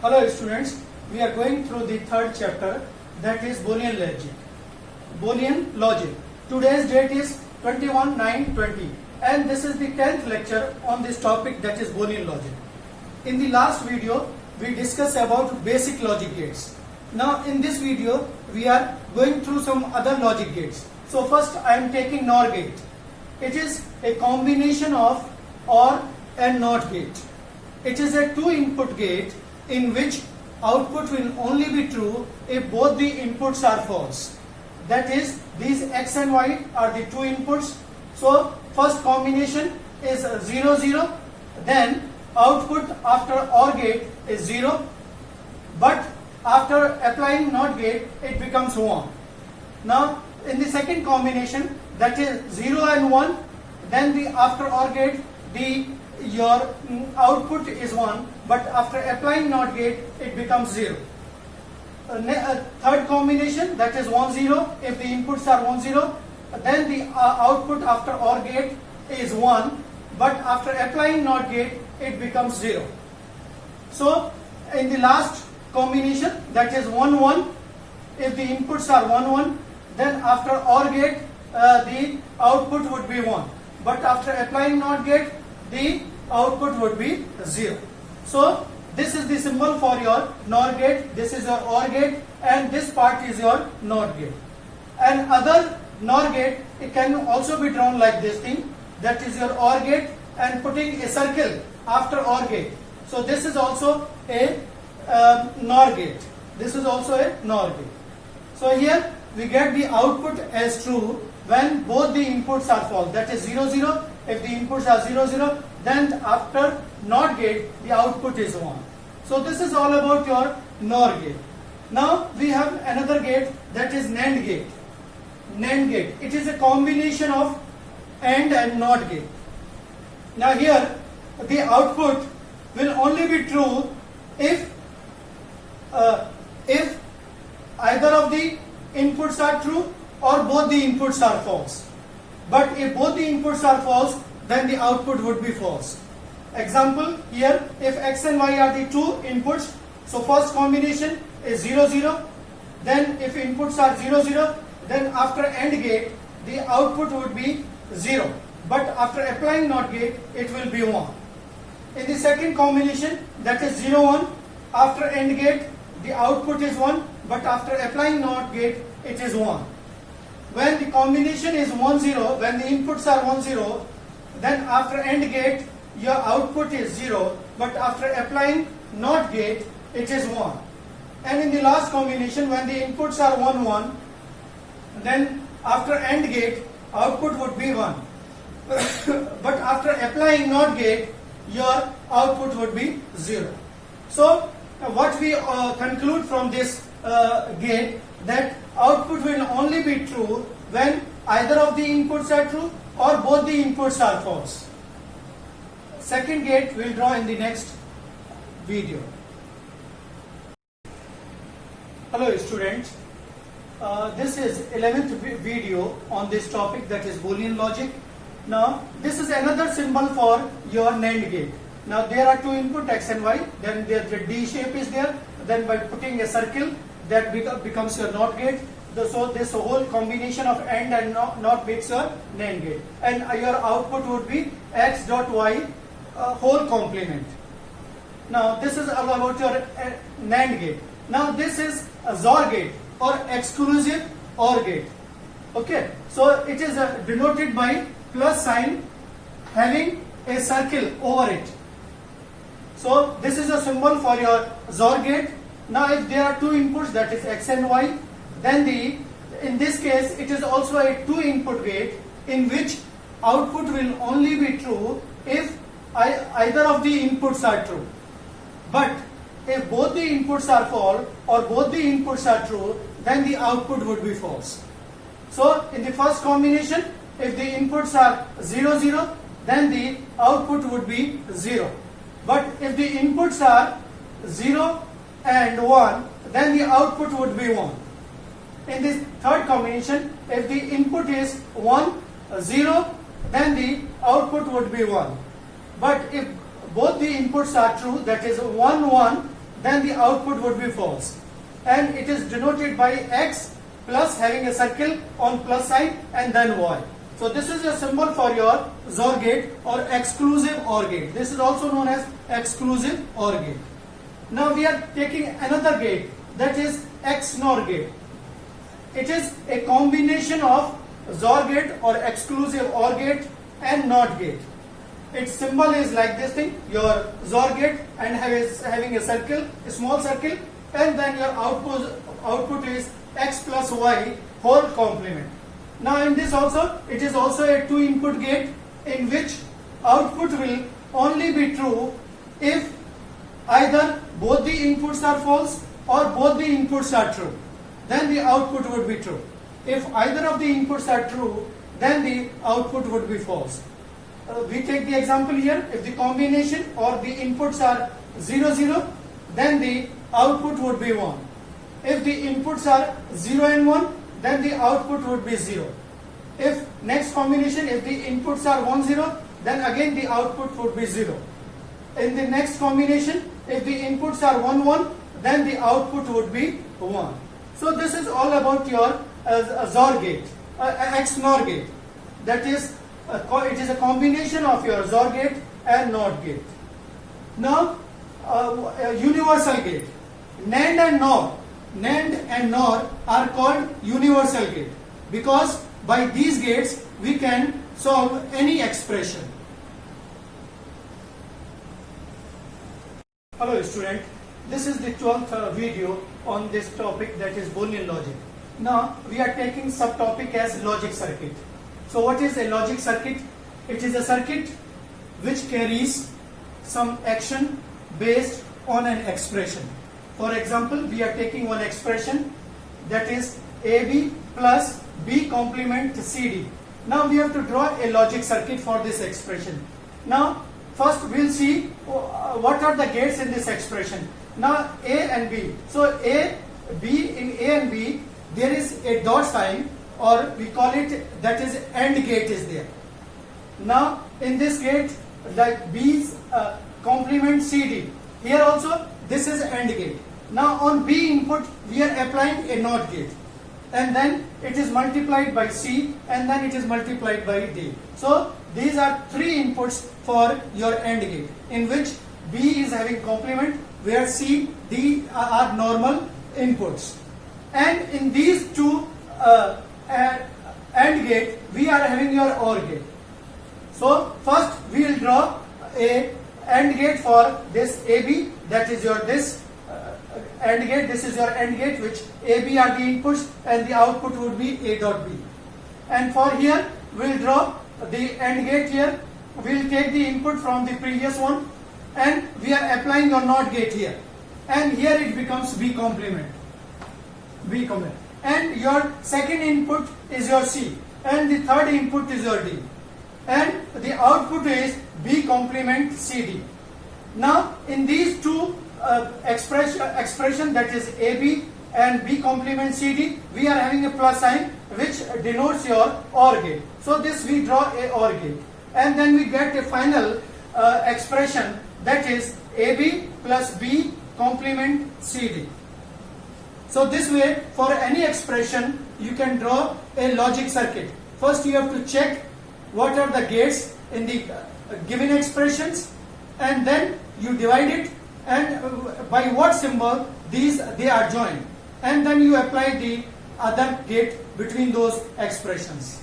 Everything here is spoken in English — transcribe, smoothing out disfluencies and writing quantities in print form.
Hello students, we are going through the third chapter, that is Boolean logic. Boolean logic. Today's date is 21/9/20 and this is the 10th lecture on this topic, that is Boolean logic. In the last video we discussed about basic logic gates. Now in this video we are going through some other logic gates. So first I am taking NOR gate. It is a combination of OR and NOT gate. It is a two input gate in which output will only be true if both the inputs are false. That is, these X and Y are the two inputs. So first combination is 0 0, then output after OR gate is 0, but after applying NOT gate it becomes 1. Now in the second combination, that is 0 and 1, then the after OR gate your output is 1, but after applying NOT gate it becomes 0. Third combination, that is 1 0, if the inputs are 1 0, then the output after OR gate is 1, but after applying NOT gate it becomes 0. So in the last combination, that is 1 1, if the inputs are 1 1, then after OR gate the output would be 1, but after applying NOT gate the output would be 0. So this is the symbol for your NOR gate, this is your OR gate, and this part is your NOT gate. And other NOR gate, it can also be drawn like this thing, that is your OR gate, and putting a circle after OR gate. So this is also a NOR gate. This is also a NOR gate. So here we get the output as true when both the inputs are false, that is 0 0. If the inputs are 0 0, then after NOT gate the output is 1. So this is all about your NOR gate. Now we have another gate, that is NAND gate. NAND gate, it is a combination of AND and NOT gate. Now here the output will only be true if either of the inputs are true or both the inputs are false. But if both the inputs are false, then the output would be false. Example, here if X and Y are the two inputs, so first combination is 0 0, then if inputs are 0 0, then after AND gate the output would be 0, but after applying NOT gate it will be 1. In the second combination, that is 0 1, after AND gate the output is 1, but after applying NOT gate it is 1. When the combination is 1 0, when the inputs are 1 0, then after AND gate your output is 0, but after applying NOT gate it is 1. And in the last combination, when the inputs are 1 1, then after AND gate output would be 1, but after applying NOT gate your output would be 0. So what we conclude from this gate, that output will only be true when either of the inputs are true or both the inputs are false. Second gate we'll draw in the next video. Hello students, this is 11th video on this topic, that is Boolean logic. Now this is another symbol for your NAND gate. Now there are two input X and Y, then the D shape is there, then by putting a circle that becomes your NOT gate. So this whole combination of AND and NOT makes your NAND gate, and your output would be X dot Y whole complement. Now this is all about your NAND gate. Now this is a XOR gate or exclusive OR gate. Okay, so it is denoted by plus sign having a circle over it. So this is a symbol for your XOR gate. Now if there are two inputs, that is X and Y, then in this case it is also a two input gate in which output will only be true if either of the inputs are true. But if both the inputs are false or both the inputs are true, then the output would be false. So in the first combination, if the inputs are 0 0, then the output would be 0. But if the inputs are 0 and 1, then the output would be 1. In this third combination, if the input is 1 0, then the output would be 1. But if both the inputs are true, that is 1 1, then the output would be false. And it is denoted by X plus having a circle on plus side and then Y. So this is a symbol for your XOR gate or exclusive OR gate. This is also known as exclusive OR gate. Now we are taking another gate, that is XNOR gate. It is a combination of XOR gate or exclusive OR gate and NOT gate. Its symbol is like this thing, your XOR gate, and having a circle, a small circle, and then your output is X plus Y whole complement. Now in this also, it is also a 2-input gate in which output will only be true if either both the inputs are false or both the inputs are true. Then the output would be true. If either of the inputs are true, then the output would be false. We take the example here. If the combination or the inputs are 0, 0, then the output would be 1. If the inputs are 0 and 1, then the output would be 0. If next combination, if the inputs are 1, 0, then again the output would be 0. In the next combination, if the inputs are 1, 1, then the output would be 1. So this is all about your XOR gate, XNOR gate. That is, it is a combination of your XOR gate and NOT gate. Now, universal gate. NAND and NOR are called universal gate because by these gates we can solve any expression. Hello student, this is the 12th video on this topic, that is Boolean logic. Now we are taking subtopic as logic circuit. So what is a logic circuit? It is a circuit which carries some action based on an expression. For example, we are taking one expression, that is AB plus B complement CD. Now we have to draw a logic circuit for this expression. Now first we will see what are the gates in this expression. Now A and B. So in A and B there is a dot sign, or we call it, that is AND gate is there. Now in this gate, like B's complement CD, here also this is AND gate. Now on B input we are applying a NOT gate, and then it is multiplied by C, and then it is multiplied by D. So these are 3 inputs for your AND gate, in which B is having complement, where C, D are normal inputs. And in these two AND gate, we are having your OR gate. So first we will draw a AND gate for this AB, that is your this AND gate, this is your AND gate, which AB are the inputs and the output would be A dot B. And for here we will draw the AND gate here. We will take the input from the previous one and we are applying your NOT gate here. And here it becomes B complement. And your second input is your C, and the third input is your D, and the output is B complement CD. Now in these two expression, that is AB and B complement CD, we are having a plus sign which denotes your OR gate. So this we draw a OR gate, and then we get a final expression, that is AB plus B complement CD. So this way, for any expression, you can draw a logic circuit. First you have to check what are the gates in the given expressions, and then you divide it, and by what symbol they are joined, and then you apply the other gate between those expressions.